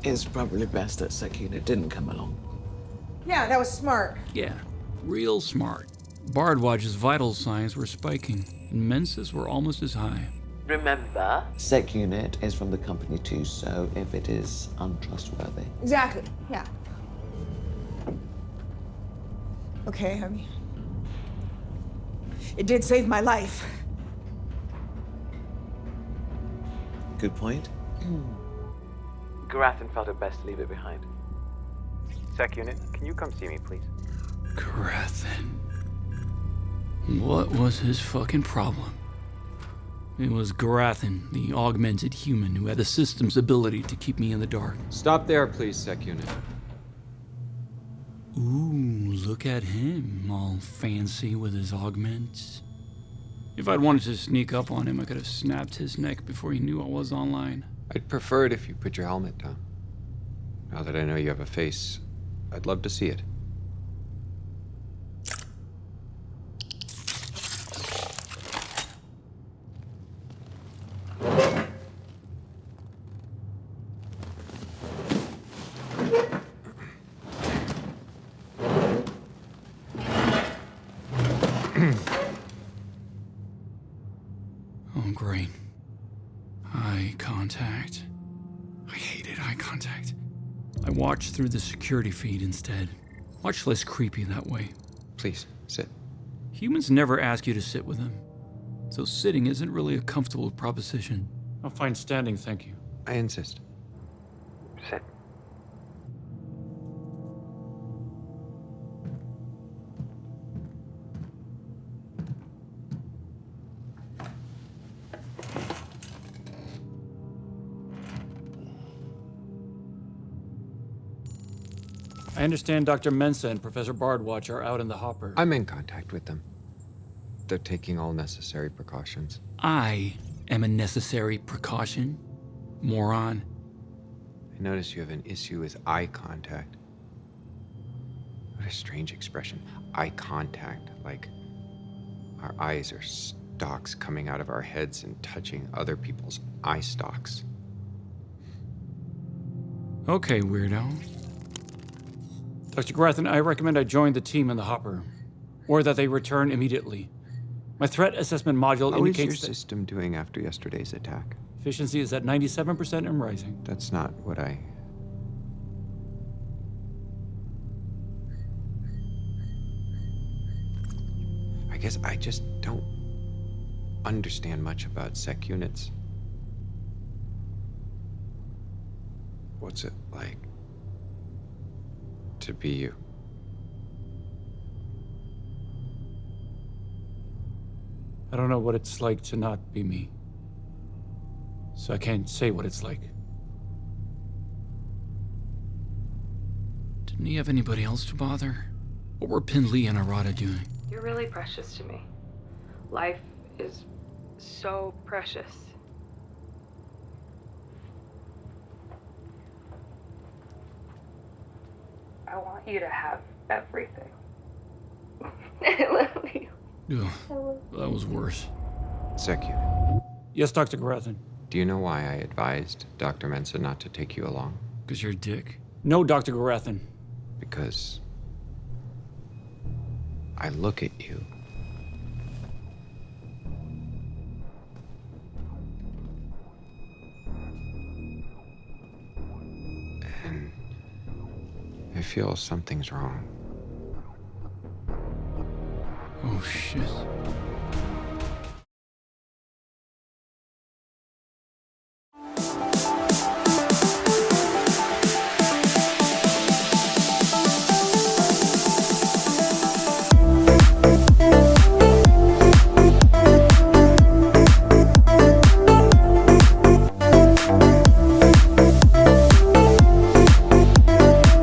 It's probably best that Sec Unit didn't come along. Yeah, that was smart. Yeah, real smart. Bardwatch's vital signs were spiking, and Mensa's were almost as high. Remember, Sec Unit is from the company too, so if it is untrustworthy. Exactly, yeah. Okay, I mean, it did save my life. Good point. Gurathin felt it best to leave it behind. Sec Unit, can you come see me, please? Gurathin. What was his fucking problem? It was Gurathin, the augmented human who had the system's ability to keep me in the dark. Stop there, please, Sec Unit. Ooh, look at him, all fancy with his augments. If I'd wanted to sneak up on him, I could have snapped his neck before he knew I was online. I'd prefer it if you put your helmet down. Now that I know you have a face, I'd love to see it. Oh, great. Eye contact. I hated eye contact. I watched through the security feed instead. Much less creepy that way. Please, sit. Humans never ask you to sit with them, so sitting isn't really a comfortable proposition. I'll find standing, thank you. I insist. Sit. I understand Dr. Mensa and Professor Bardwatch are out in the hopper. I'm in contact with them. They're taking all necessary precautions. I am a necessary precaution, moron. I notice you have an issue with eye contact. What a strange expression. Eye contact. Like our eyes are stalks coming out of our heads and touching other people's eye stalks. Okay, weirdo. Dr. Gurathin, I recommend I join the team in the hopper, or that they return immediately. My threat assessment module How is your indicates that system doing after yesterday's attack? efficiency is at 97% and rising. That's not what I... I guess I just don't understand much about Sec Units. What's it like to be you? I don't know what it's like to not be me, so I can't say what it's like. Didn't he have anybody else to bother? What were Pinley and Arata doing? You're really precious to me. Life is so precious. I want you to have everything. I love you. Ugh, that was worse. Sec Unit, Yes, Dr. Gurathin. do you know why I advised Dr. Mensa not to take you along? Because you're a dick? No, Dr. Gurathin. Because I look at you and I feel something's wrong. Oh, shit.